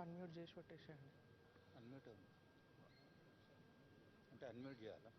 Unmute చేసి పెట్టేసేయండి. Unmute అంటే అన్మ్యూట్ చేయాలా?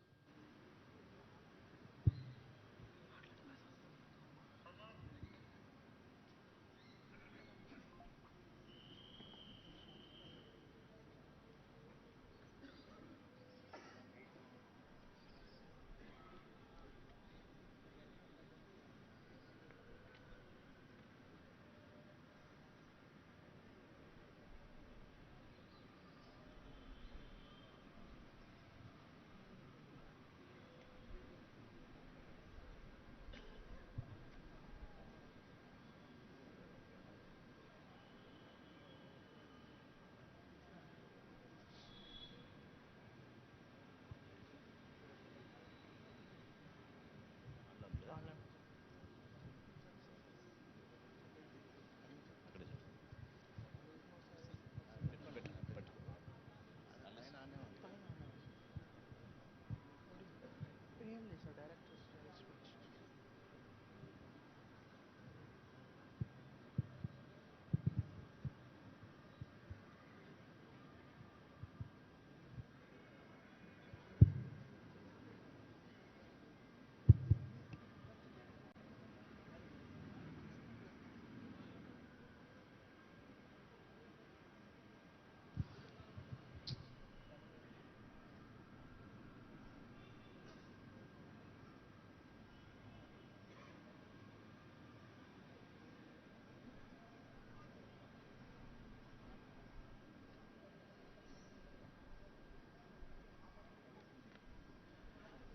ఏం లేదు sir, direct switch.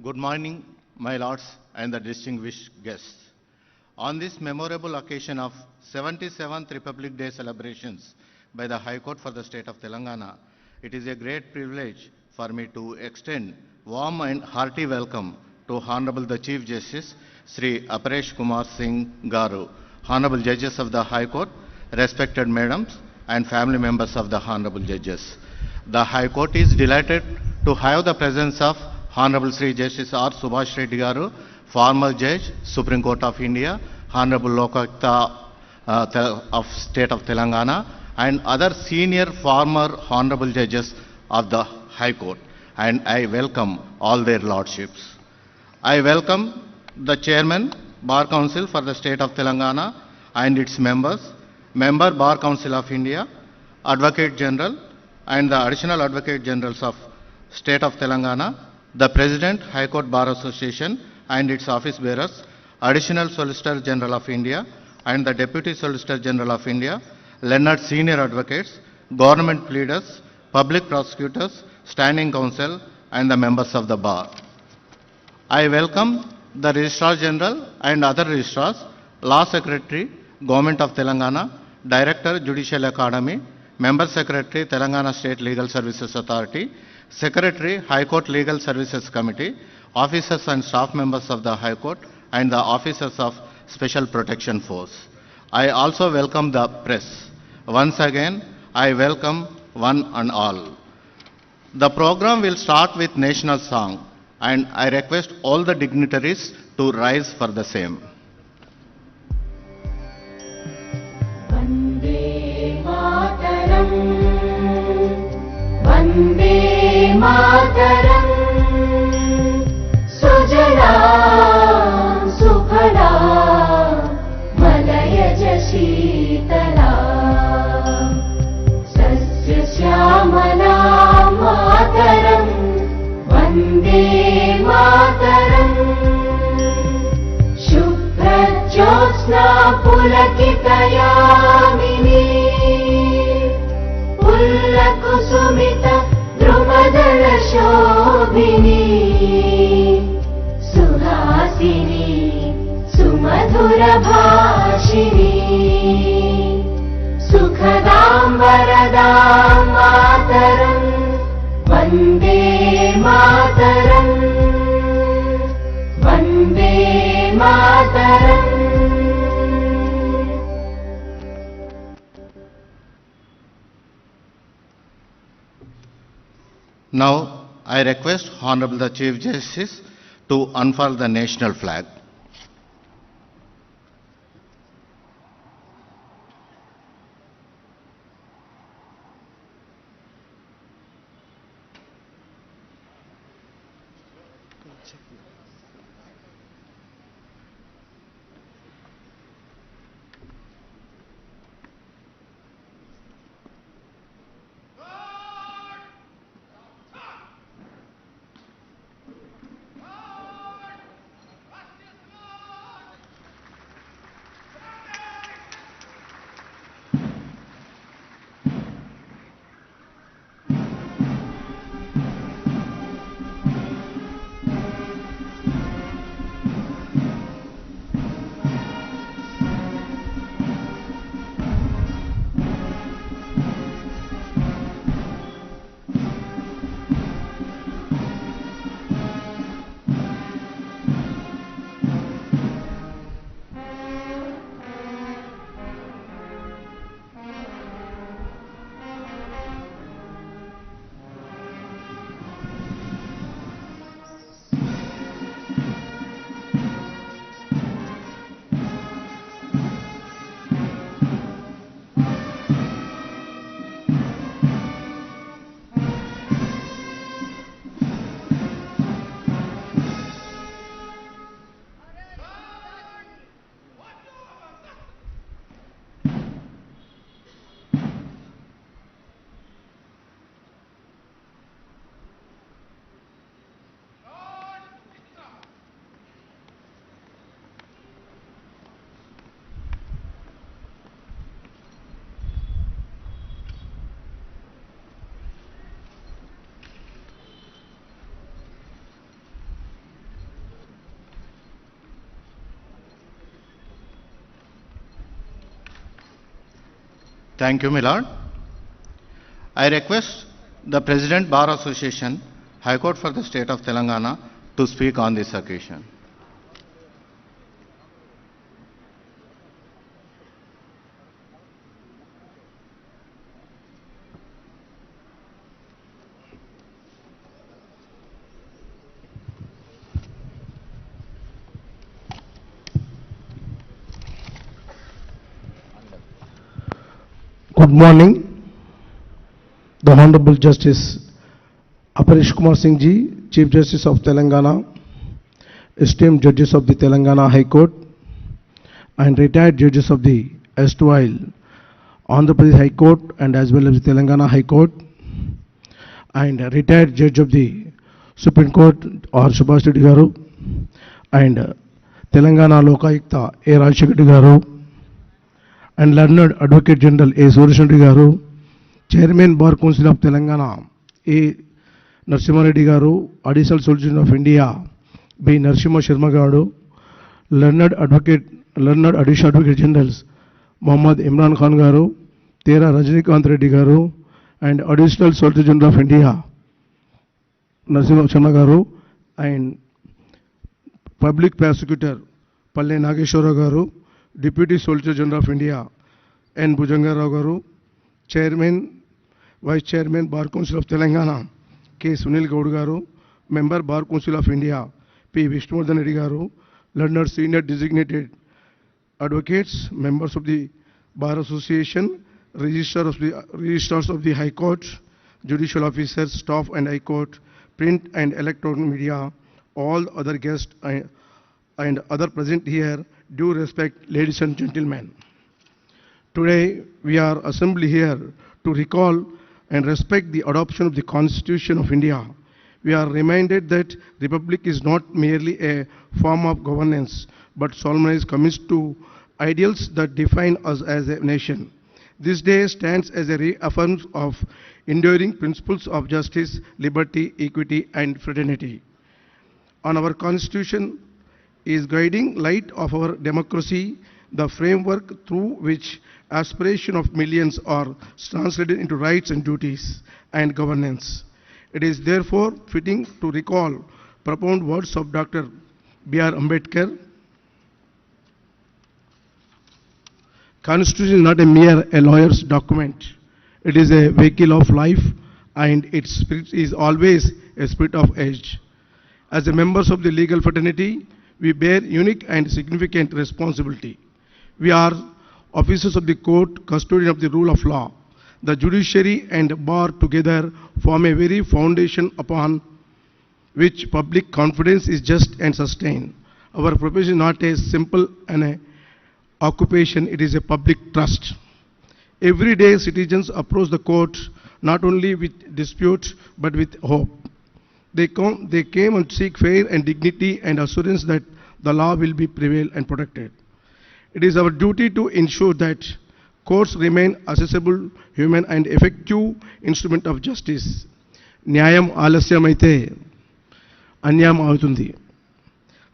Good morning, my lords and the distinguished guests. On this memorable occasion of 77th Republic Day celebrations by the High Court for the state of Telangana, it is a great privilege for me to extend warm and hearty welcome to Honorable the Chief Justice Sri Aparesh Kumar Singh Garu, Honorable Judges of the High Court, respected madams and family members of the Honorable Judges. The High Court is delighted to have the presence of Honorable Sri Justice R. Subhash Reddy Garu, former Judge, Supreme Court of India, Honorable Lokayukta of State of Telangana, and other senior former Honorable Judges of the High Court. And I welcome all their lordships. I welcome the Chairman, Bar Council for the State of Telangana and its members, Member Bar Council of India, Advocate General, and the Additional Advocate Generals of State of Telangana, the President, High Court Bar Association and its office bearers, Additional Solicitor General of India and the Deputy Solicitor General of India, learned senior advocates, government pleaders, public prosecutors, standing counsel and the members of the bar. I welcome the Registrar General and other registrars, Law Secretary, Government of Telangana, Director, Judicial Academy, Member Secretary, Telangana State Legal Services Authority, Secretary, High Court Legal Services Committee, officers and staff members of the High Court, and the officers of Special Protection Force. I also welcome the press. Once again, I welcome one and all. The program will start with national song, and I request all the dignitaries to rise for the same. Vande Mataram, Vande Mataram, Sujala Sufala Malayaja Sheetala Sasya Shyamala Mataram, Vande Mataram, Shubhra Jyotsna Pulakitayamini, Pullakusumita Drumadala Shobhini, Suhasini Sumadhura Bhashini, Sukhadam Varadam Mataram, Vande Mataram, Vande Mataram. Now, I request Honorable the Chief Justice to unfurl the national flag. Thank you, my lord. I request the President Bar Association, High Court for the State of Telangana, to speak on this occasion. Good morning, the Honorable Justice Aparish Kumar Singh Ji, Chief Justice of Telangana, esteemed judges of the Telangana High Court, and retired judges of the erstwhile Andhra Pradesh High Court and as well as the Telangana High Court, and retired judge of the Supreme Court or Subhash Reddy Garu, and Telangana Lokayukta A. Rajshekar Reddy Garu, and learned Advocate General A. Suresh Reddy Garu, Chairman Bar Council of Telangana A. Narasimha Reddy Garu, Additional Solicitor General of India B. Narasimha Sharma Garu, learned Additional Advocate Generals Muhammad Imran Khan Garu, Tera Rajnikant Reddy Garu, and Additional Solicitor General of India Narasimha Sharma Garu, and Public Prosecutor Palle Nageshwara Garu, Deputy Solicitor General of India N. Bhujanga Rao Garu, Chairman, Vice Chairman Bar Council of Telangana K. Sunil Gaud Garu, Member Bar Council of India P. Vishnuvardhan Reddy Garu, learned Senior Designated Advocates, members of the Bar Association, Registrars of the High Court, Judicial Officers, Staff and High Court, Print and Electronic Media, all other guests and other present here, due respect, ladies and gentlemen. Today, we are assembled here to recall and respect the adoption of the Constitution of India. We are reminded that Republic is not merely a form of governance, but solemnized commits to ideals that define us as a nation. This day stands as a reaffirmation of enduring principles of justice, liberty, equity, and fraternity. On our Constitution is guiding light of our democracy, the framework through which aspiration of millions are translated into rights and duties and governance. It is therefore fitting to recall profound words of Dr. B.R. Ambedkar. Constitution is not a mere lawyer's document. It is a vehicle of life, and its spirit is always a spirit of age. As the members of the legal fraternity, we bear unique and significant responsibility. We are officers of the court, custodian of the rule of law. The judiciary and bar together form a very foundation upon which public confidence is just and sustained. Our profession is not a simple and a occupation, it is a public trust. Every day citizens approach the court not only with dispute but with hope. They came and seek fair and dignity and assurance that the law will be prevail and protected. It is our duty to ensure that courts remain accessible, human and effective instrument of justice. Nyayam alasyamaithe anyam avutundi.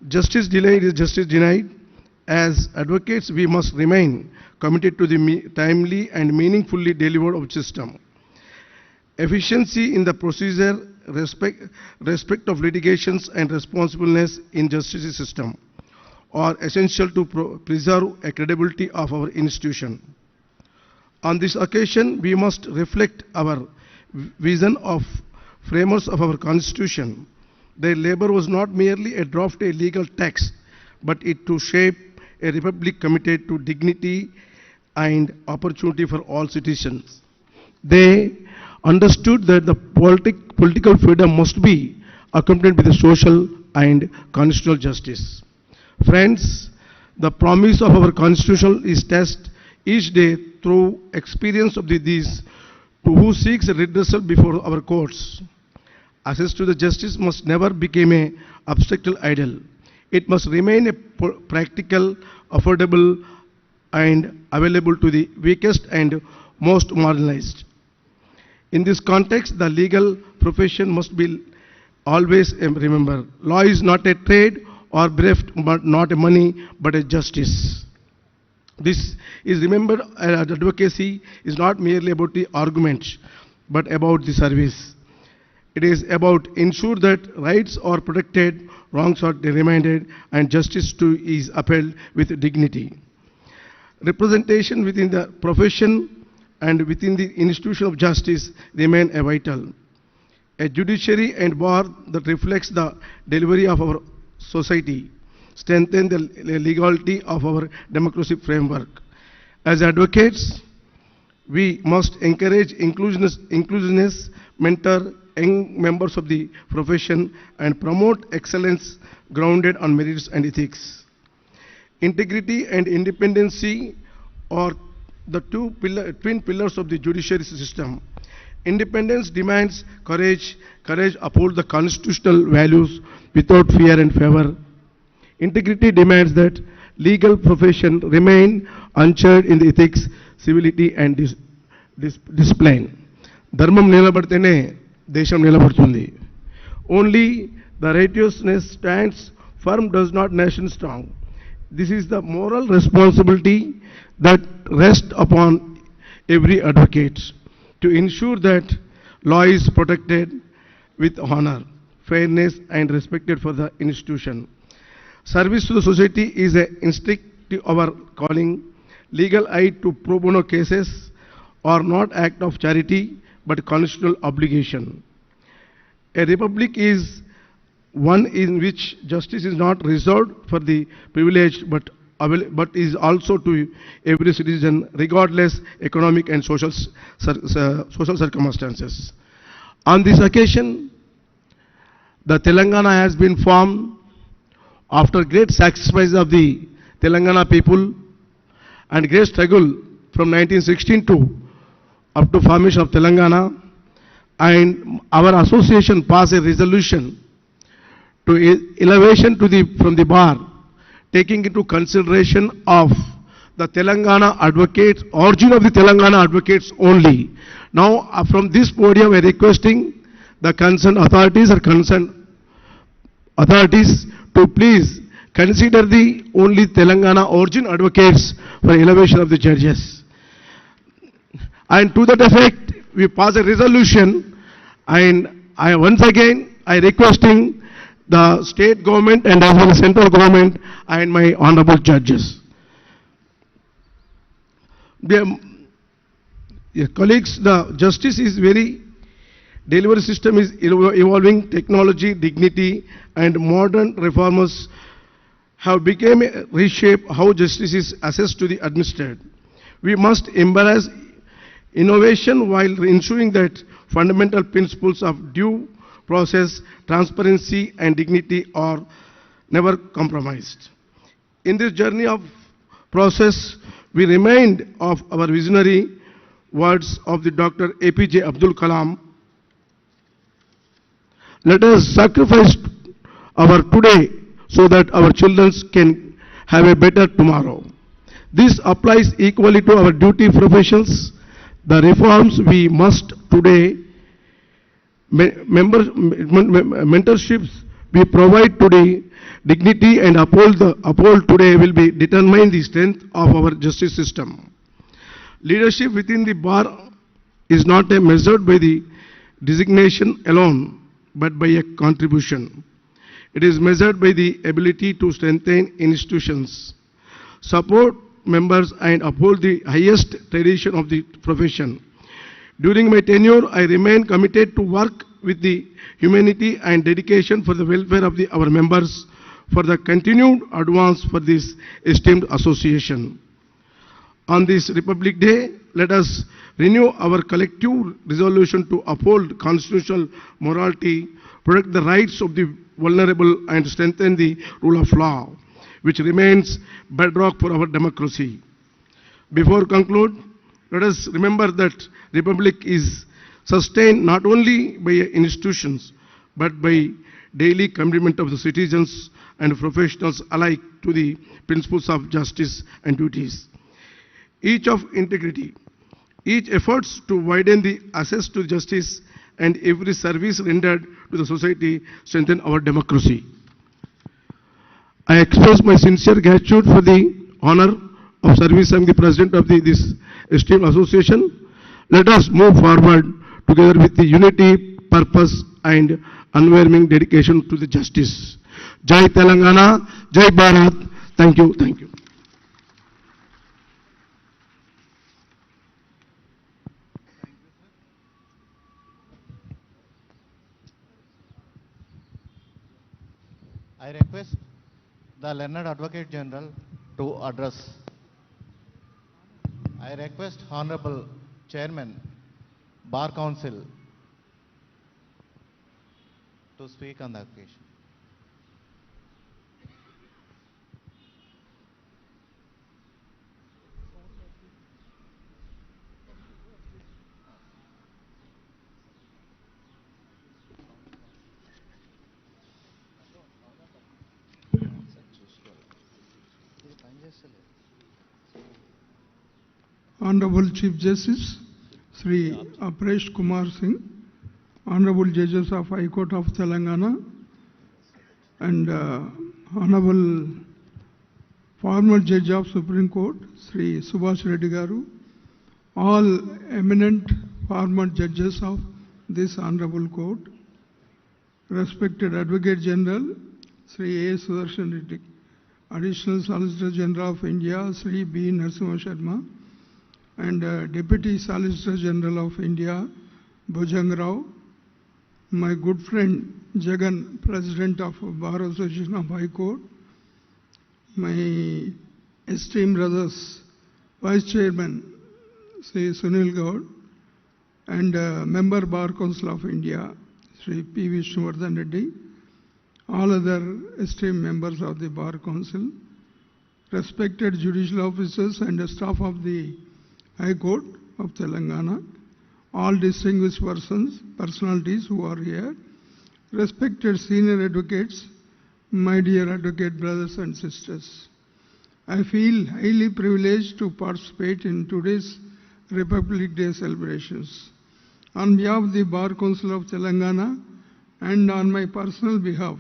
Justice delayed is justice denied. As advocates, we must remain committed to the timely and meaningfully delivered of system. Efficiency in the procedure, respect of litigations and responsibleness in justice system are essential to preserve a credibility of our institution. On this occasion, we must reflect our vision of framers of our constitution. Their labor was not merely a draft a legal text, but it to shape a republic committed to dignity and opportunity for all citizens. They understood that the political freedom must be accompanied with social and constitutional justice. Friends, the promise of our constitution is tested each day through experience of these who seeks a redressal before our courts. Access to the justice must never become an abstract ideal. It must remain a practical, affordable, and available to the weakest and most marginalized. In this context, the legal profession must be always remember, law is not a trade or bereft, but not a money, but a justice. This is remembered as advocacy is not merely about the argument, but about the service. It is about ensure that rights are protected, wrongs are reminded, and justice too is upheld with dignity. Representation within the profession and within the institution of justice remain vital. A judiciary and bar that reflects the delivery of our society strengthen the legality of our democratic framework. As advocates, we must encourage inclusiveness, mentor young members of the profession, and promote excellence grounded on merits and ethics. Integrity and independency are the twin pillars of the judiciary system. Independence demands courage. Courage upholds the constitutional values without fear and favor. Integrity demands that legal profession remain uncharred in the ethics, civility and discipline. Dharmam nilabadtene desham nilabadutundi. Only the righteousness stands firm, does not nation strong. This is the moral responsibility that rests upon every advocate to ensure that law is protected with honor, fairness and respected for the institution. Service to the society is an instinct of our calling. Legal aid to pro bono cases are not act of charity but constitutional obligation. A republic is one in which justice is not reserved for the privileged but is also to every citizen regardless economic and social circumstances. On this occasion, the Telangana has been formed after great sacrifice of the Telangana people and great struggle from 1916 to up to formation of Telangana, and our association passed a resolution to elevation to from the bar, taking into consideration of the Telangana advocates, origin of the Telangana advocates only. Now, from this podium, we are requesting the concerned authorities to please consider the only Telangana origin advocates for elevation of the judges. And to that effect, we pass a resolution, and once again I requesting the state government and as well as central government and my honorable judges. Dear colleagues, the justice is very, delivery system is evolving, technology, dignity and modern reformers have become reshape how justice is assessed to the administered. We must embrace innovation while ensuring that fundamental principles of due process, transparency, and dignity are never compromised. In this journey of process, we remind of our visionary words of the Dr. APJ Abdul Kalam. Let us sacrifice our today so that our children can have a better tomorrow. This applies equally to our duty professions. The reforms we must today, mentorships we provide today, dignity and uphold today will be determine the strength of our justice system. Leadership within the bar is not measured by the designation alone, but by a contribution. It is measured by the ability to strengthen institutions, support members, and uphold the highest tradition of the profession. During my tenure, I remain committed to work with the humanity and dedication for the welfare of our members, for the continued advance for this esteemed association. On this Republic Day, let us renew our collective resolution to uphold constitutional morality, protect the rights of the vulnerable, and strengthen the rule of law, which remains bedrock for our democracy. Before conclude, let us remember that Republic is sustained not only by institutions, but by daily commitment of the citizens and professionals alike to the principles of justice and duties. Each of integrity, each efforts to widen the access to justice, and every service rendered to the society strengthen our democracy. I express my sincere gratitude for the honor of service. I am the president of this esteemed association. Let us move forward together with the unity, purpose, and unwavering dedication to the justice. Jai Telangana, Jai Bharat. Thank you. Thank you. I request the learned Advocate General to address. I request Honorable Chairman, Bar Council, to speak on the occasion. Honorable Chief Justice, Sri Aparesh Kumar Singh, Honorable Judges of High Court of Telangana, and Honorable former Judge of Supreme Court, Sri Subhash Reddy Garu, all eminent former judges of this Honorable Court, respected Advocate General, Sri A. Sudarshan Reddy, Additional Solicitor General of India, Sri B. Narasimha Sharma, and Deputy Solicitor General of India, Bhujang Rao, my good friend Jagan, President of Bar Association of High Court, my esteemed brothers, Vice Chairman Sri Sunil Gaud, and Member Bar Council of India, Sri P. Vishnuvardhan Reddy, all other esteemed members of the Bar Council, respected judicial officers and the staff of the High Court of Telangana, all distinguished personalities who are here, respected senior advocates, my dear advocate brothers and sisters. I feel highly privileged to participate in today's Republic Day celebrations. On behalf of the Bar Council of Telangana and on my personal behalf,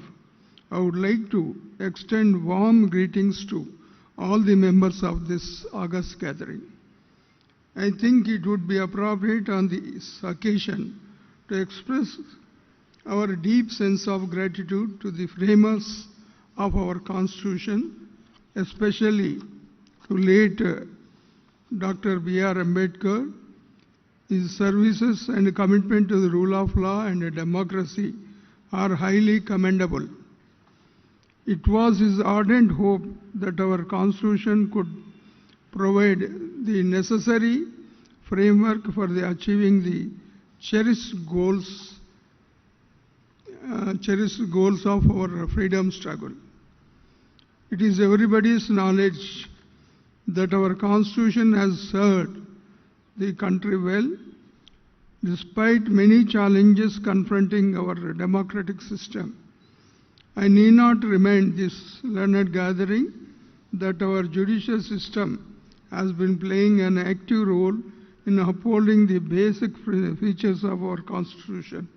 I would like to extend warm greetings to all the members of this august gathering. I think it would be appropriate on this occasion to express our deep sense of gratitude to the framers of our Constitution, especially to late Dr. B.R. Ambedkar. His services and commitment to the rule of law and democracy are highly commendable. It was his ardent hope that our Constitution could provide the necessary framework for achieving the cherished goals cherished goals of our freedom struggle. It is everybody's knowledge that our Constitution has served the country well, despite many challenges confronting our democratic system. I need not remind this learned gathering that our judicial system has been playing an active role in upholding the basic features of our Constitution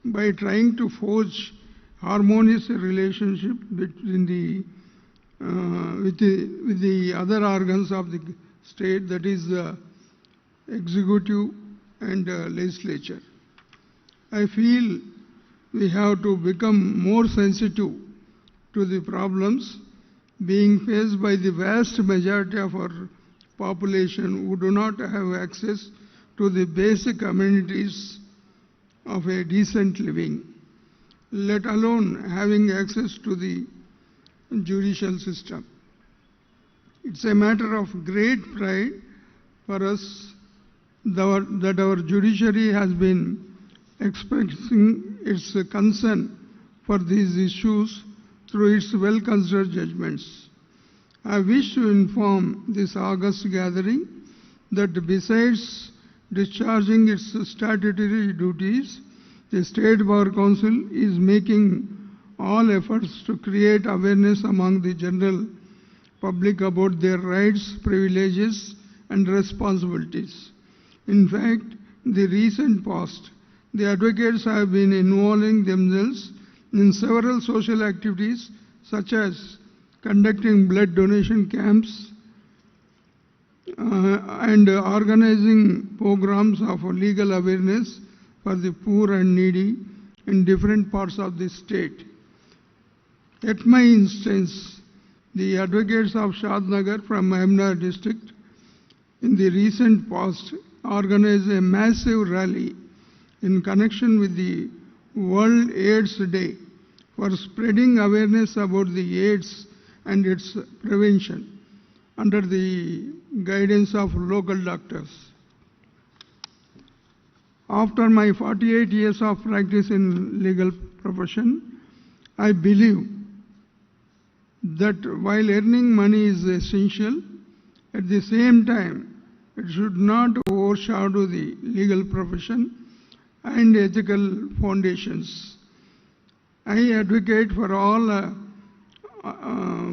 by trying to forge harmonious relationship between with the other organs of the state, that is the executive and legislature. I feel we have to become more sensitive to the problems being faced by the vast majority of our population who do not have access to the basic amenities of a decent living, let alone having access to the judicial system. It's a matter of great pride for us that our judiciary has been expressing its concern for these issues through its well-considered judgments. I wish to inform this august gathering that besides discharging its statutory duties, the State Bar Council is making all efforts to create awareness among the general public about their rights, privileges, and responsibilities. In fact, in the recent past, the advocates have been involving themselves in several social activities such as conducting blood donation camps and organizing programs of legal awareness for the poor and needy in different parts of the state. At my instance, the advocates of Shadnagar from Ahmedabad district in the recent past organized a massive rally in connection with the World AIDS Day for spreading awareness about the AIDS and its prevention under the guidance of local doctors. After my 48 years of practice in legal profession, I believe that while earning money is essential, at the same time, it should not overshadow the legal profession and ethical foundations. I advocate for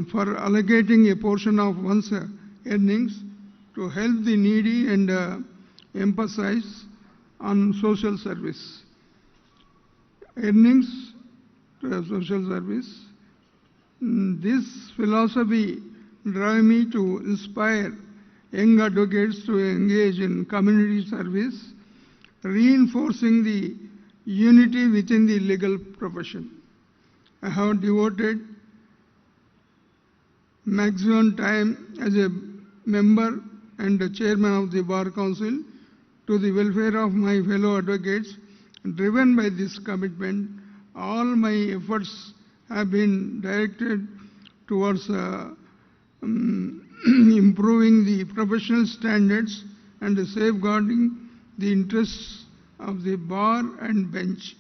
for allocating a portion of one's earnings to help the needy and emphasize on social service. Earnings to social service. This philosophy drives me to inspire young advocates to engage in community service, reinforcing the unity within the legal profession. I have devoted maximum time as a member and a chairman of the Bar Council to the welfare of my fellow advocates. Driven by this commitment, all my efforts have been directed towards improving the professional standards and safeguarding the interests of the bar and bench.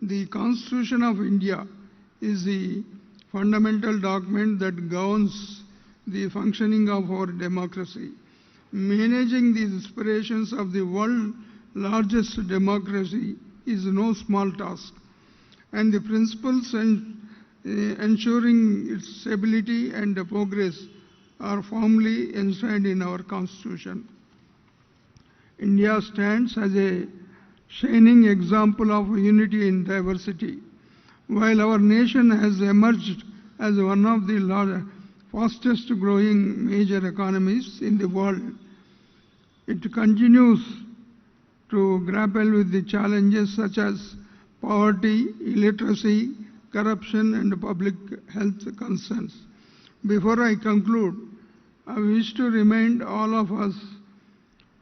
The Constitution of India is the fundamental document that governs the functioning of our democracy. Managing the aspirations of the world's largest democracy is no small task, and the principles ensuring its stability and progress are firmly enshrined in our Constitution. India stands as a shining example of unity in diversity. While our nation has emerged as one of the fastest growing major economies in the world, it continues to grapple with the challenges such as poverty, illiteracy, corruption, and public health concerns. Before I conclude, I wish to remind all of us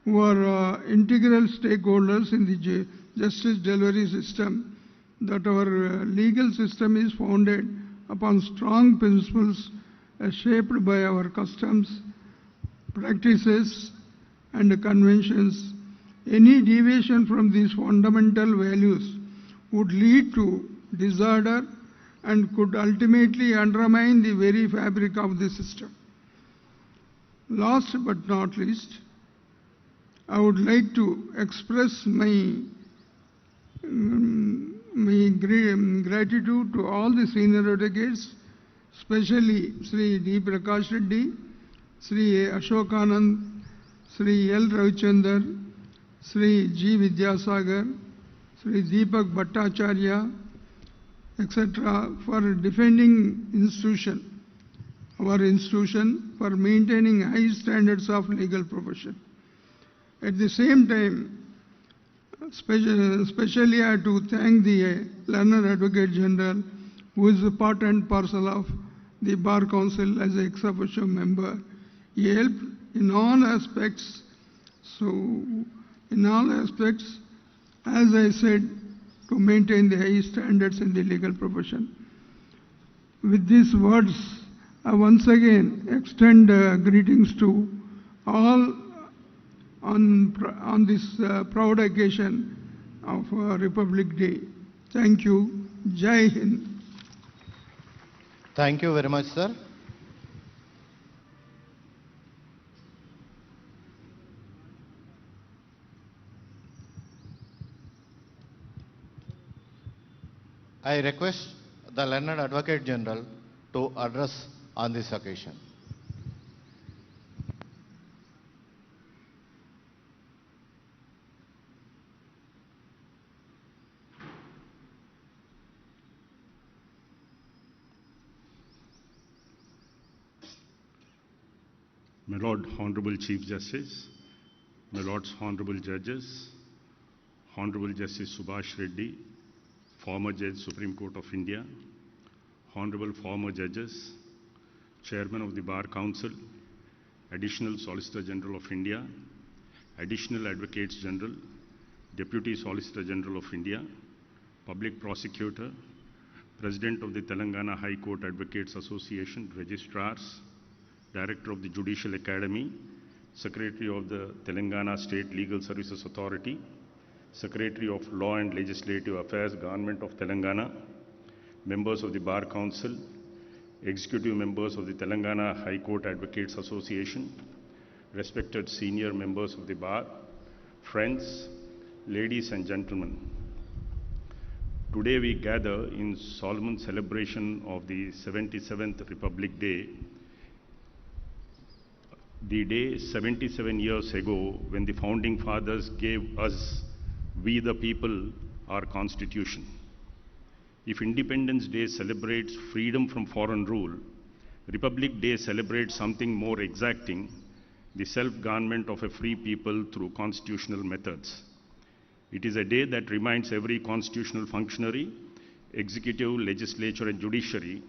who are integral stakeholders in the justice delivery system that our legal system is founded upon strong principles shaped by our customs, practices, and conventions. Any deviation from these fundamental values would lead to disorder and could ultimately undermine the very fabric of the system. Last but not least, I would like to express my gratitude to all the senior advocates, especially Sri D. Prakash Reddy, Sri Ashok Anand, Sri L. Ravichandar, Sri G. Vidyasagar, Sri Deepak Bhattacharya, etc., for defending our institution, for maintaining high standards of legal profession. At the same time, especially I have to thank the Learned Advocate General, who is a part and parcel of the Bar Council as an ex officio member. He helped in all aspects. So, in all aspects, as I said, to maintain the high standards in the legal profession. With these words, I once again extend greetings to all on this proud occasion of Republic Day. Thank you. Jai Hind. Thank you very much, sir. I request the Learned Advocate General to address on this occasion. My Lord Honorable Chief Justice, my Lords Honorable Judges, Honorable Justice Subhash Reddy, former Judge Supreme Court of India, Honorable former Judges, Chairman of the Bar Council, Additional Solicitor General of India, Additional Advocates General, Deputy Solicitor General of India, Public Prosecutor, President of the Telangana High Court Advocates Association, Registrars, Director of the Judicial Academy, Secretary of the Telangana State Legal Services Authority, Secretary of Law and Legislative Affairs, Government of Telangana, members of the Bar Council, executive members of the Telangana High Court Advocates Association, respected senior members of the Bar, friends, ladies and gentlemen. Today we gather in solemn celebration of the 77th Republic Day, the day 77 years ago when the Founding Fathers gave us, we the people, our Constitution. If Independence Day celebrates freedom from foreign rule, Republic Day celebrates something more exacting, the self-government of a free people through constitutional methods. It is a day that reminds every constitutional functionary, executive, legislature and judiciary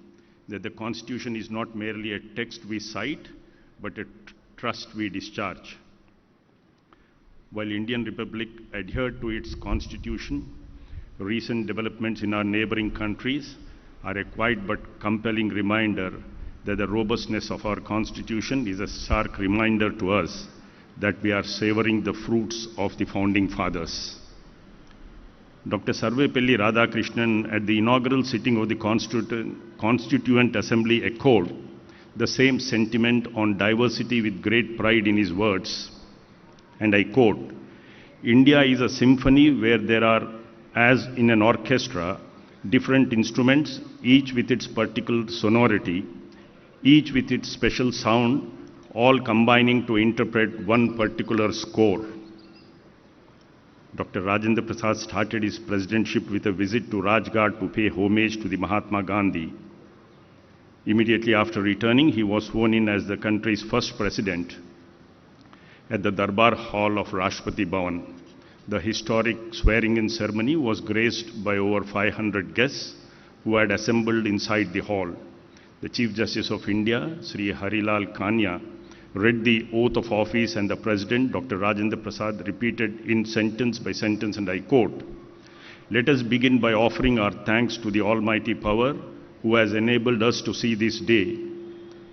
that the Constitution is not merely a text we cite, but a trust we discharge. While Indian Republic adhered to its Constitution, recent developments in our neighboring countries are a quiet but compelling reminder that the robustness of our Constitution is a stark reminder to us that we are savoring the fruits of the Founding Fathers. Dr. Sarvepalli Radhakrishnan at the inaugural sitting of the Constituent Assembly echoed the same sentiment on diversity with great pride in his words, and I quote, "India is a symphony where there are, as in an orchestra, different instruments, each with its particular sonority, each with its special sound, all combining to interpret one particular score." Dr. Rajendra Prasad started his presidentship with a visit to Rajghat to pay homage to the Mahatma Gandhi. Immediately after returning, he was sworn in as the country's first president at the Darbar Hall of Rashtrapati Bhavan. The historic swearing-in ceremony was graced by over 500 guests who had assembled inside the hall. The Chief Justice of India, Sri Harilal Kania, read the oath of office and the President, Dr. Rajendra Prasad, repeated in sentence by sentence, and I quote, "Let us begin by offering our thanks to the Almighty Power who has enabled us to see this day,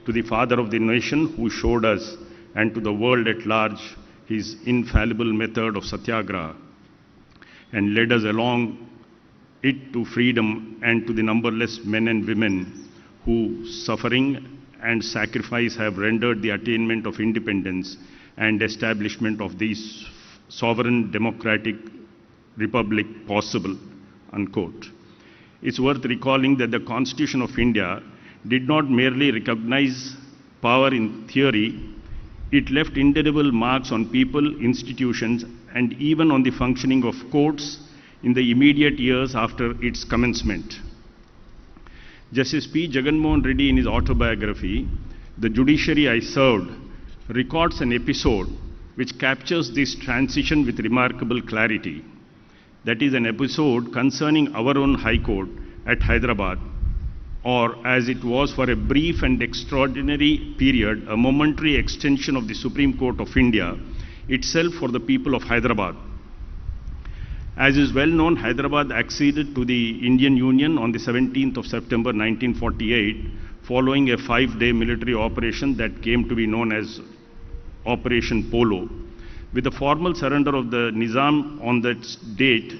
to the Father of the nation who showed us, and to the world at large, his infallible method of satyagraha, and led us along it to freedom and to the numberless men and women who, suffering and sacrifice, have rendered the attainment of independence and establishment of this sovereign democratic republic possible, unquote. It's worth recalling that the Constitution of India did not merely recognize power in theory, it left indelible marks on people, institutions, and even on the functioning of courts in the immediate years after its commencement. Justice P. Jagan Mohan Reddy, in his autobiography, The Judiciary I Served, records an episode which captures this transition with remarkable clarity. That is an episode concerning our own High Court at Hyderabad, or as it was for a brief and extraordinary period, a momentary extension of the Supreme Court of India itself for the people of Hyderabad. As is well known, Hyderabad acceded to the Indian Union on the 17th of September 1948, following a 5-day military operation that came to be known as Operation Polo. With the formal surrender of the Nizam on that date,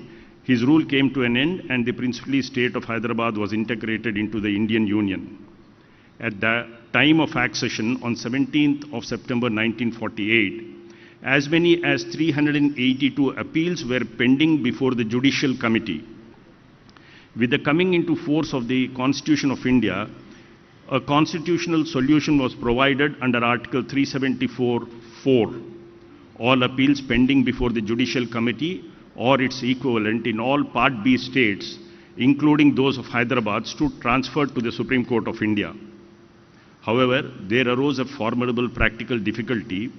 his rule came to an end and the princely state of Hyderabad was integrated into the Indian Union. At the time of accession, on 17th of September 1948, as many as 382 appeals were pending before the Judicial Committee. With the coming into force of the Constitution of India, a constitutional solution was provided under Article 374(4). All appeals pending before the Judicial Committee or its equivalent in all Part B states, including those of Hyderabad, stood transferred to the Supreme Court of India. However, there arose a formidable practical difficulty.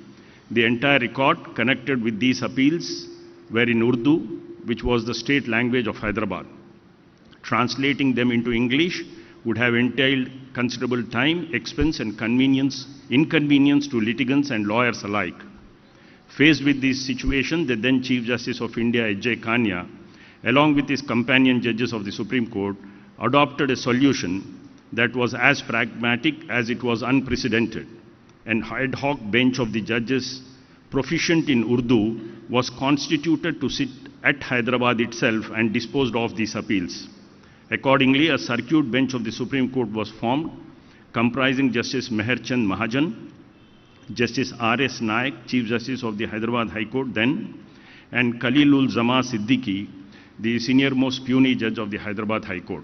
The entire record connected with these appeals were in Urdu, which was the state language of Hyderabad. Translating them into English would have entailed considerable time, expense, and inconvenience to litigants and lawyers alike. Faced with this situation, the then Chief Justice of India, H.J. Kanya, along with his companion judges of the Supreme Court, adopted a solution that was as pragmatic as it was unprecedented. An ad hoc bench of the judges proficient in Urdu was constituted to sit at Hyderabad itself and disposed of these appeals. Accordingly, a circuit bench of the Supreme Court was formed, comprising Justice Meherchand Mahajan, Justice R.S. Naik, Chief Justice of the Hyderabad High Court then, and Khalilul Zama Siddiqui, the senior-most puisne judge of the Hyderabad High Court.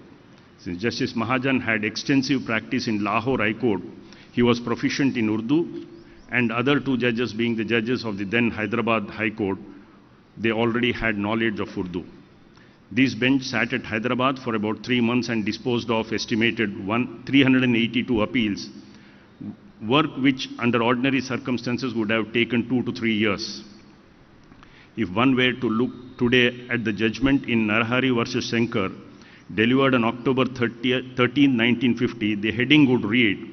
Since Justice Mahajan had extensive practice in Lahore High Court, he was proficient in Urdu, and other two judges being the judges of the then Hyderabad High Court, they already had knowledge of Urdu. This bench sat at Hyderabad for about 3 months and disposed of estimated 382 appeals, work which under ordinary circumstances would have taken 2 to 3 years. If one were to look today at the judgment in Narahari versus Shankar, delivered on October 13, 1950, the heading would read,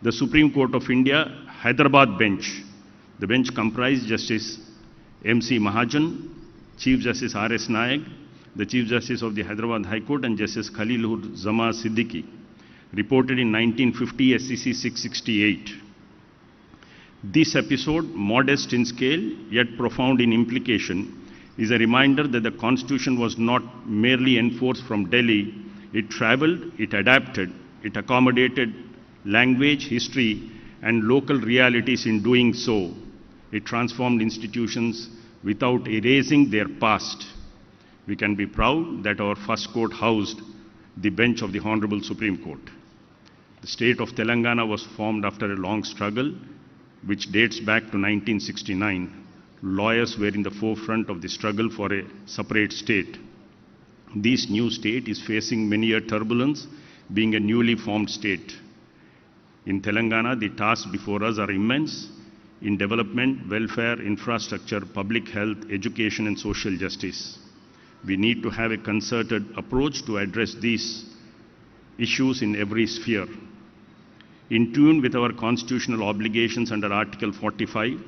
The Supreme Court of India, Hyderabad Bench. The bench comprised Justice M.C. Mahajan, Chief Justice R.S. Naik, the Chief Justice of the Hyderabad High Court, and Justice Khalilul Zama Siddiqui. Reported in 1950 SCC 668. This episode, modest in scale yet profound in implication, is a reminder that the Constitution was not merely enforced from Delhi. It traveled, it adapted, it accommodated language, history, and local realities in doing so. It transformed institutions without erasing their past. We can be proud that our first court housed the bench of the Honorable Supreme Court. The state of Telangana was formed after a long struggle, which dates back to 1969. Lawyers were in the forefront of the struggle for a separate state. This new state is facing many a turbulence, being a newly formed state. In Telangana, the tasks before us are immense in development, welfare, infrastructure, public health, education, and social justice. We need to have a concerted approach to address these issues in every sphere. In tune with our constitutional obligations under Article 45,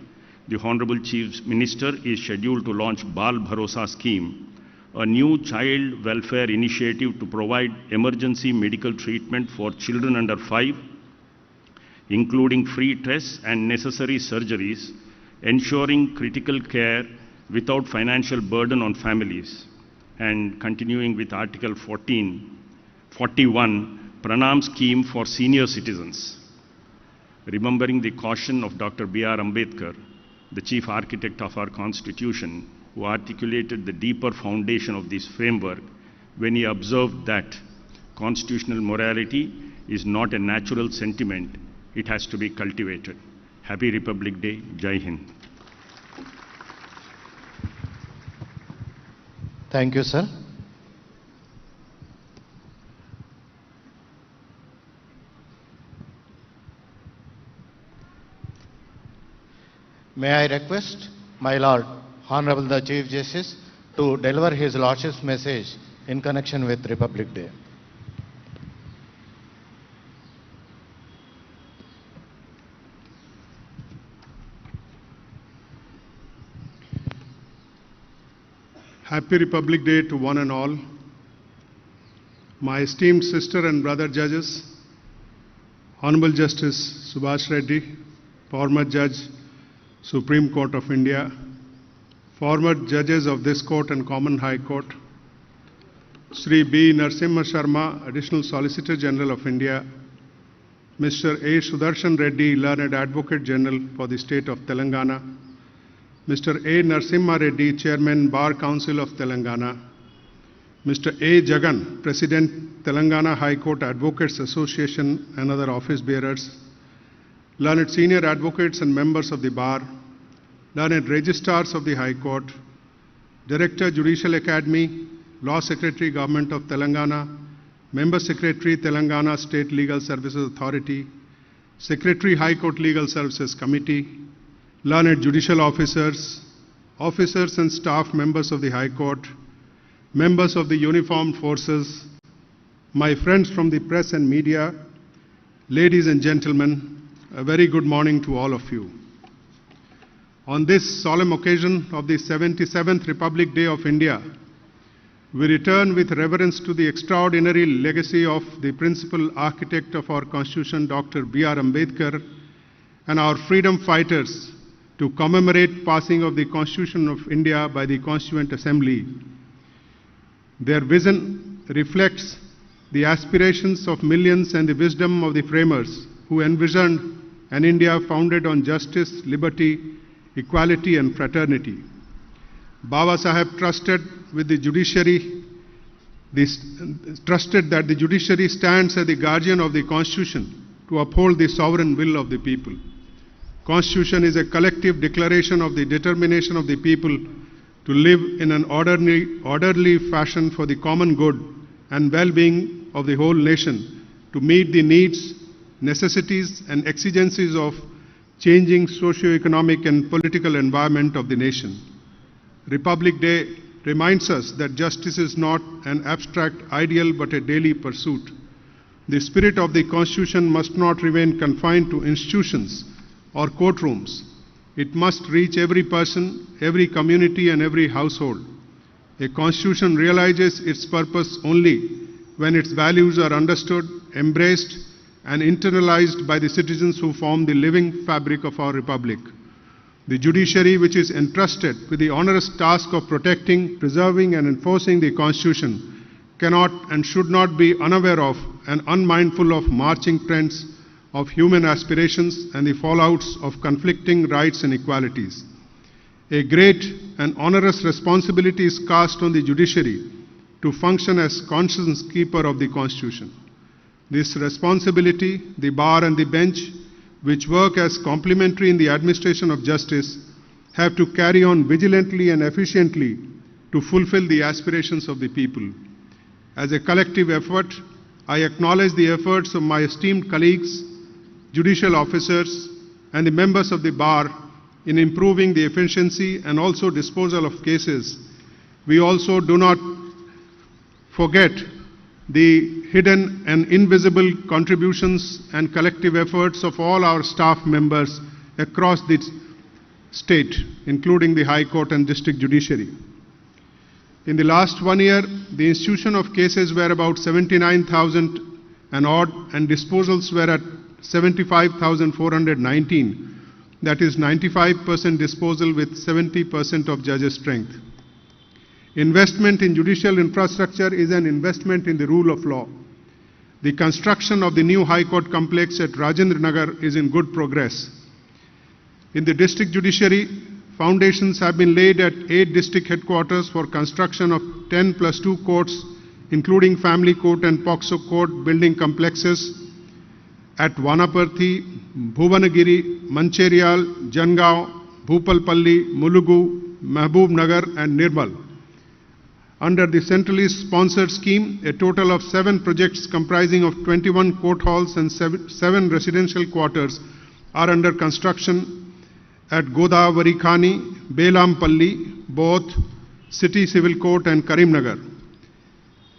the Honorable Chief Minister is scheduled to launch Bal Bharosa Scheme, a new child welfare initiative to provide emergency medical treatment for children under 5, including free tests and necessary surgeries, ensuring critical care without financial burden on families. and continuing with Article 41, Pranam scheme for senior citizens. Remembering the caution of Dr. B.R. Ambedkar, the chief architect of our Constitution, who articulated the deeper foundation of this framework when he observed that constitutional morality is not a natural sentiment, it has to be cultivated. Happy Republic Day. Jai Hind. Thank you, sir. May I request my Lord, Honorable the Chief Justice, to deliver his Lordship's message in connection with Republic Day. Happy Republic Day to one and all. My esteemed sister and brother judges, Honorable Justice Subhash Reddy, former Judge, Supreme Court of India, former judges of this court and Common High Court, Sri B. Narasimha Sharma, Additional Solicitor General of India, Mr. A. Sudarshan Reddy, Learned Advocate General for the State of Telangana, Mr. A. Narasimha Reddy, Chairman, Bar Council of Telangana, Mr. A. Jagan, President, Telangana High Court Advocates Association and other office bearers, learned senior advocates and members of the bar, learned registrars of the High Court, Director, Judicial Academy, Law Secretary, Government of Telangana, Member Secretary, Telangana State Legal Services Authority, Secretary, High Court Legal Services Committee, learned judicial officers, officers and staff members of the High Court, members of the uniformed forces, my friends from the press and media, ladies and gentlemen, a very good morning to all of you. On this solemn occasion of the 77th Republic Day of India, we return with reverence to the extraordinary legacy of the principal architect of our Constitution, Dr. B.R. Ambedkar, and our freedom fighters to commemorate passing of the Constitution of India by the Constituent Assembly. Their vision reflects the aspirations of millions and the wisdom of the framers who envisioned an India founded on justice, liberty, equality and fraternity. Baba Saheb trusted that the judiciary stands as the guardian of the Constitution to uphold the sovereign will of the people. Constitution is a collective declaration of the determination of the people to live in an orderly fashion for the common good and well-being of the whole nation, to meet the needs, necessities and exigencies of changing socio-economic and political environment of the nation. Republic Day reminds us that justice is not an abstract ideal but a daily pursuit. The spirit of the Constitution must not remain confined to institutions or courtrooms. It must reach every person, every community and every household. A Constitution realizes its purpose only when its values are understood, embraced and internalized by the citizens who form the living fabric of our republic. The judiciary, which is entrusted with the onerous task of protecting, preserving and enforcing the Constitution, cannot and should not be unaware of and unmindful of marching trends of human aspirations and the fallouts of conflicting rights and equalities. A great and onerous responsibility is cast on the judiciary to function as conscience keeper of the Constitution. This responsibility, the bar and the bench, which work as complementary in the administration of justice, have to carry on vigilantly and efficiently to fulfill the aspirations of the people. As a collective effort, I acknowledge the efforts of my esteemed colleagues, judicial officers, and the members of the bar in improving the efficiency and also disposal of cases. We also do not forget the hidden and invisible contributions and collective efforts of all our staff members across the state, including the High Court and District Judiciary. In the last 1 year, the institution of cases were about 79,000 and odd, and disposals were at 75,419. That is 95% disposal with 70% of judges' strength. Investment in judicial infrastructure is an investment in the rule of law. The construction of the new High Court complex at Rajendra Nagar is in good progress. In the district judiciary, foundations have been laid at 8 district headquarters for construction of 10+2 courts, including family court and POXO court building complexes at Vanaparthi, Bhuvanagiri, Mancherial, Jangaon, Bhupalpalli, Mulugu, Mahbub Nagar and Nirmal. Under the centrally sponsored scheme, a total of 7 projects comprising of 21 court halls and 7 residential quarters are under construction at Godavari Khani, Belampalli, both City Civil Court and Karimnagar.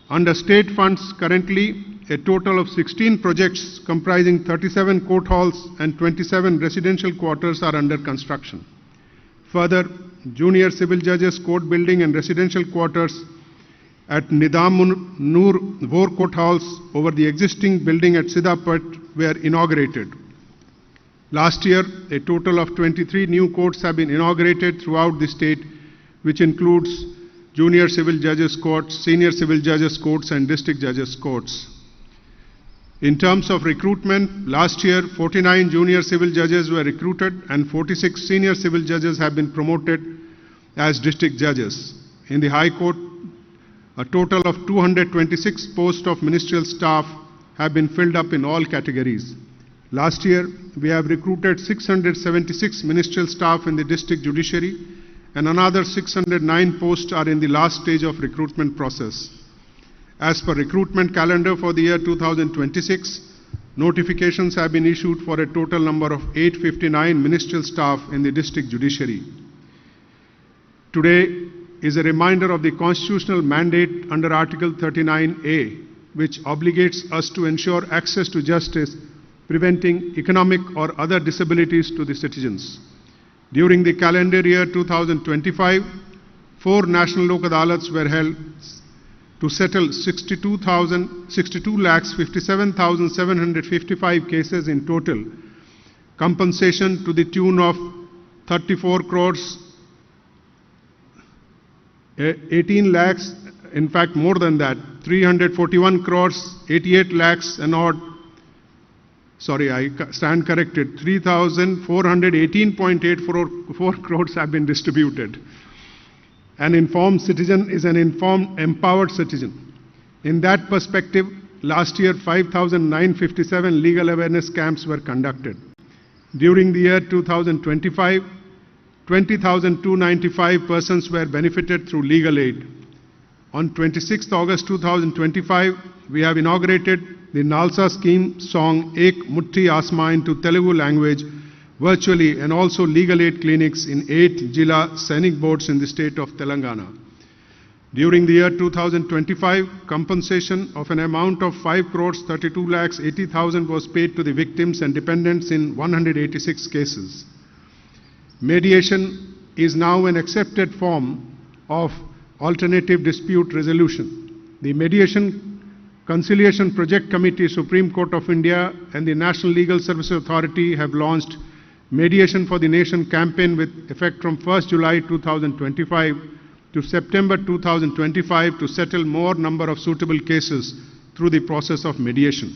Under state funds, currently a total of 16 projects comprising 37 court halls and 27 residential quarters are under construction. Further, junior civil judges court building and residential quarters at Nidam Noor Vor court halls over the existing building at Siddhapat were inaugurated. Last year, a total of 23 new courts have been inaugurated throughout the state, which includes junior civil judges courts, senior civil judges courts and district judges courts. In terms of recruitment, last year 49 junior civil judges were recruited and 46 senior civil judges have been promoted as district judges. In the High Court, a total of 226 posts of ministerial staff have been filled up in all categories. Last year, we have recruited 676 ministerial staff in the district judiciary and another 609 posts are in the last stage of recruitment process. As per recruitment calendar for the year 2026, notifications have been issued for a total number of 859 ministerial staff in the district judiciary. Today is a reminder of the constitutional mandate under Article 39A, which obligates us to ensure access to justice, preventing economic or other disabilities to the citizens. During the calendar year 2025, 4 national Lok Adalats were held to settle 62,57,755 cases in total, compensation to the tune of 34 crores, 18 lakhs, in fact more than that, 341 crores, 88 lakhs and odd, sorry, I stand corrected, 3,418.84 crores have been distributed. An informed citizen is an informed, empowered citizen. In that perspective, last year 5,957 legal awareness camps were conducted. During the year 2025, 20,295 persons were benefited through legal aid. On 26th August 2025, we have inaugurated the Nalsa scheme song Ek Mutti Asma into Telugu language virtually and also legal aid clinics in 8 Jila Scenic boards in the state of Telangana. During the year 2025, compensation of an amount of 5 crores 32 lakhs 80,000 was paid to the victims and dependents in 186 cases. Mediation is now an accepted form of alternative dispute resolution. The Mediation Conciliation Project Committee, Supreme Court of India and the National Legal Services Authority have launched Mediation for the Nation campaign with effect from 1st July 2025 to September 2025 to settle more number of suitable cases through the process of mediation.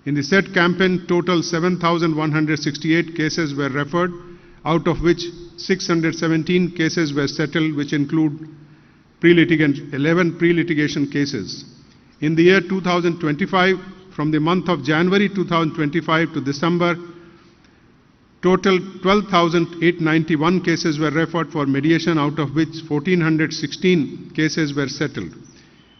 In the said campaign, total 7,168 cases were referred, out of which 617 cases were settled, which include 11 pre-litigation cases. In the year 2025, from the month of January 2025 to December, total 12,891 cases were referred for mediation, out of which 1,416 cases were settled.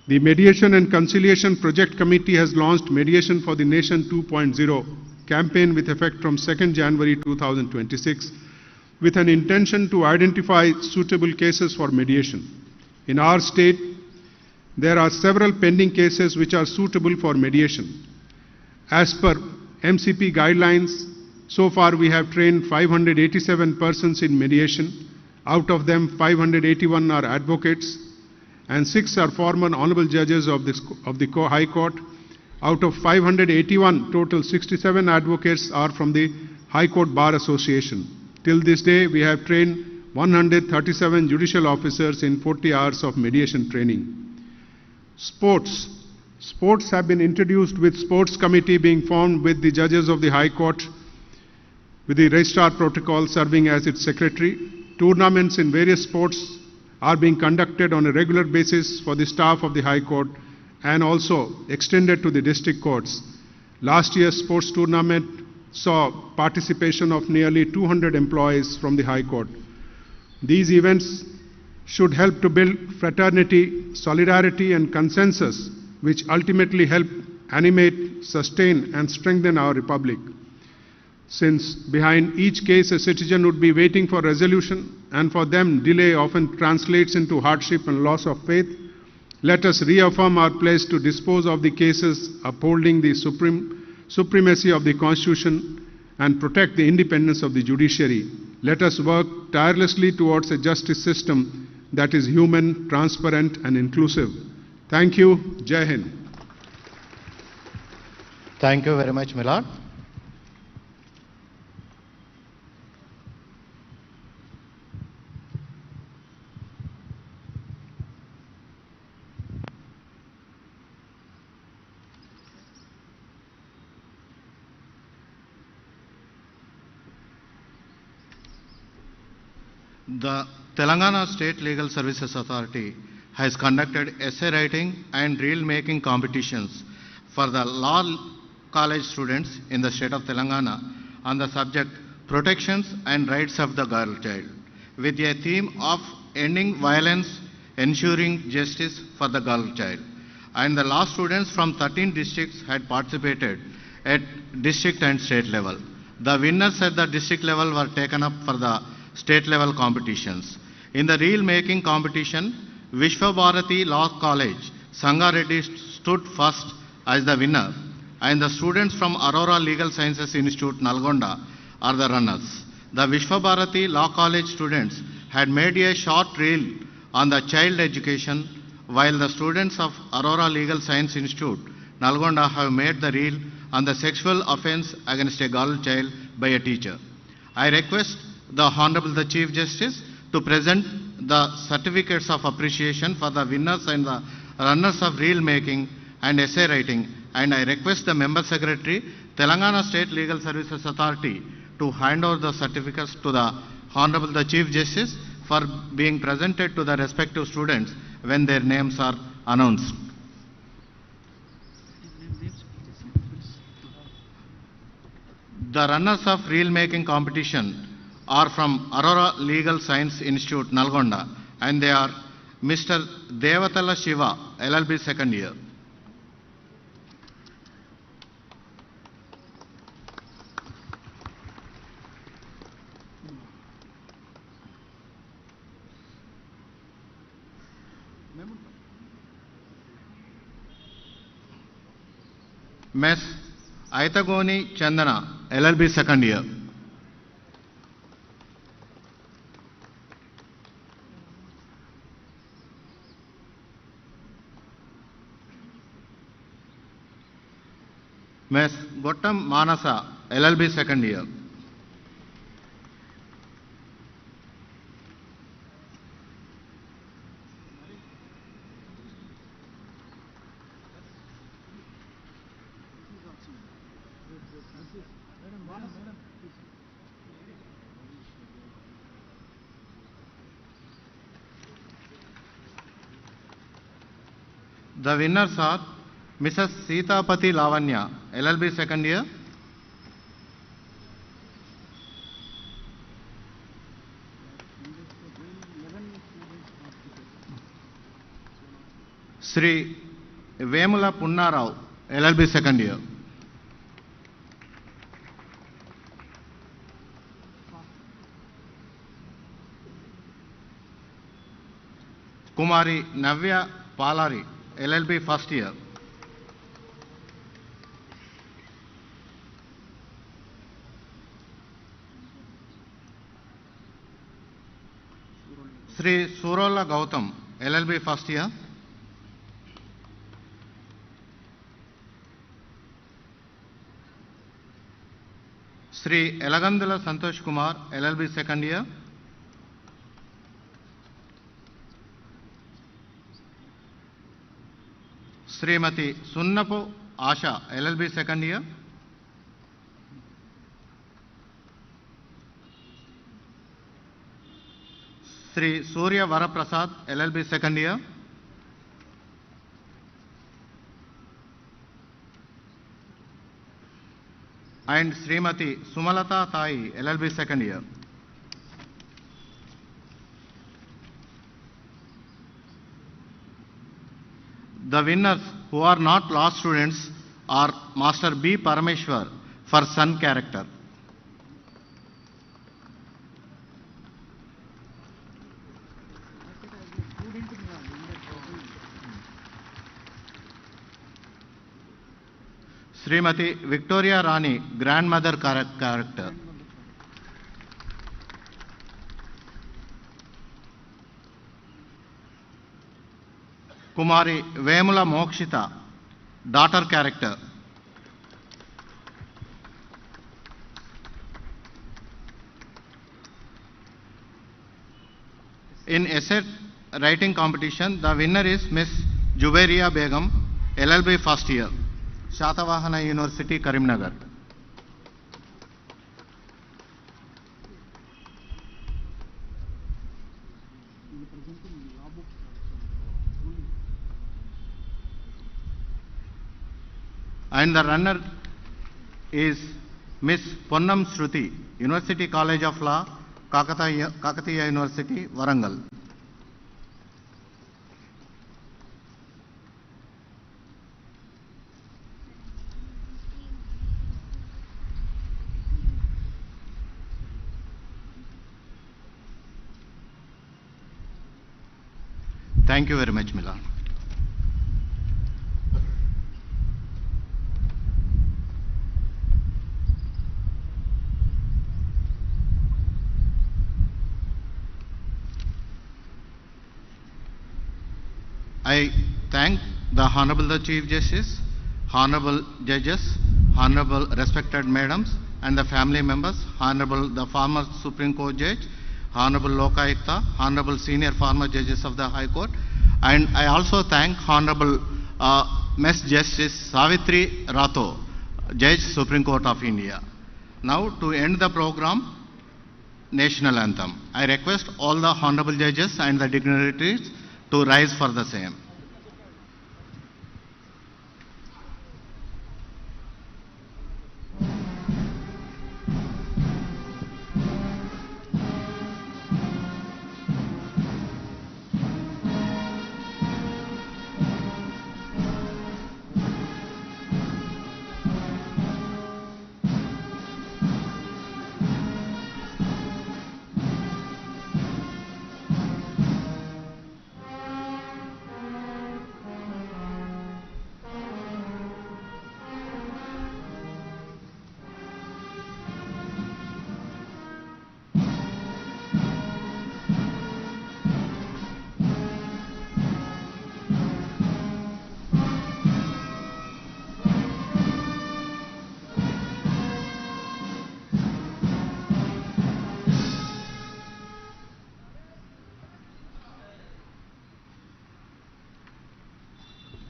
The Mediation and Conciliation Project Committee has launched Mediation for the Nation 2.0 campaign with effect from 2nd January 2026 with an intention to identify suitable cases for mediation. In our state, there are several pending cases which are suitable for mediation. As per MCP guidelines, so far we have trained 587 persons in mediation. Out of them, 581 are advocates and 6 are former honorable judges of the High Court. Out of 581, total 67 advocates are from the High Court Bar Association. Till this day, we have trained 137 judicial officers in 40 hours of mediation training. Sports. Sports have been introduced with sports committee being formed with the judges of the High Court, with the registrar protocol serving as its secretary. Tournaments in various sports are being conducted on a regular basis for the staff of the High Court and also extended to the district courts. Last year's sports tournament saw participation of nearly 200 employees from the High Court. These events should help to build fraternity, solidarity and consensus, which ultimately help animate, sustain and strengthen our republic. Since behind each case a citizen would be waiting for resolution, and for them delay often translates into hardship and loss of faith, let us reaffirm our pledge to dispose of the cases upholding the supremacy of the Constitution and protect the independence of the judiciary. Let us work tirelessly towards a justice system that is human, transparent and inclusive. Thank you. Jai Hind. Thank you very much, Milord. The Telangana State Legal Services Authority has conducted essay writing and reel making competitions for the law college students in the state of Telangana on the subject Protections and Rights of the Girl Child, with a theme of ending violence, ensuring justice for the girl child. And the law students from 13 districts had participated at district and state level. The winners at the district level were taken up for the state level competitions. In the reel making competition, Vishwa Bharati Law College, Sangareddy stood first as the winner, and the students from Aurora Legal Sciences Institute, Nalgonda, are the runners. The Vishwa Bharati Law College students had made a short reel on the child education, while the students of Aurora Legal Science Institute, Nalgonda, have made the reel on the sexual offense against a girl child by a teacher. I request the Honorable the Chief Justice to present the certificates of appreciation for the winners and the runners of reel making and essay writing, and I request the Member Secretary, Telangana State Legal Services Authority, to hand over the certificates to the Honorable the Chief Justice for being presented to the respective students when their names are announced. The runners of reel making competition are from Aurora Legal Science Institute, Nalgonda, and they are Mr. Devatala Shiva, LLB second year. Ms. Aitagoni Chandana, LLB second year. Ms. Gottam Manasa, LLB second year. The winners are Mrs. Sitapati Lavanya, LLB second year. Sri Vemula Punnarao, LLB second year. Kumari Navya Palari, LLB first year. Sri Surola Gautam, LLB first year. Sri Elagandula Santosh Kumar, LLB second year. Srimati Sunnapu Asha, LLB second year. Sri Surya Varaprasad, LLB second year. And Srimati Sumalata Tai, LLB second year. The winners who are not law students are Master B. Parameshwar for Sun character. Srimati Victoria Rani, grandmother character. Kumari Vemula Mokshita, daughter character. In essay writing competition, the winner is Miss Juberia Begum, LLB first year, Shatavahana University, Karimnagar. And the runner is Miss Ponnam Shruti, University College of Law, Kakatiya University, Warangal. Thank you very much, Milan. I thank the Honorable the Chief Justice, Honorable Judges, Honorable respected Madams and the family members, Honorable the former Supreme Court Judge, Honorable Lokayukta, Honorable Senior Former Judges of the High Court, and I also thank Honorable Mess Justice Savitri Rato, Judge Supreme Court of India. Now to end the program, National Anthem. I request all the Honorable Judges and the dignitaries to rise for the same.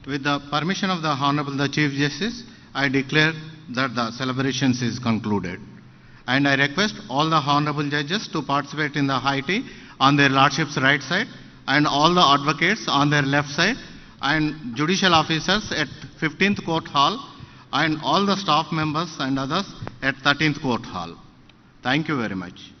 With the permission of the Honorable the Chief Justice, I declare that the celebrations is concluded. And I request all the Honorable Judges to participate in the high tea on their Lordship's right side and all the advocates on their left side and judicial officers at 15th Court Hall and all the staff members and others at 13th Court Hall. Thank you very much.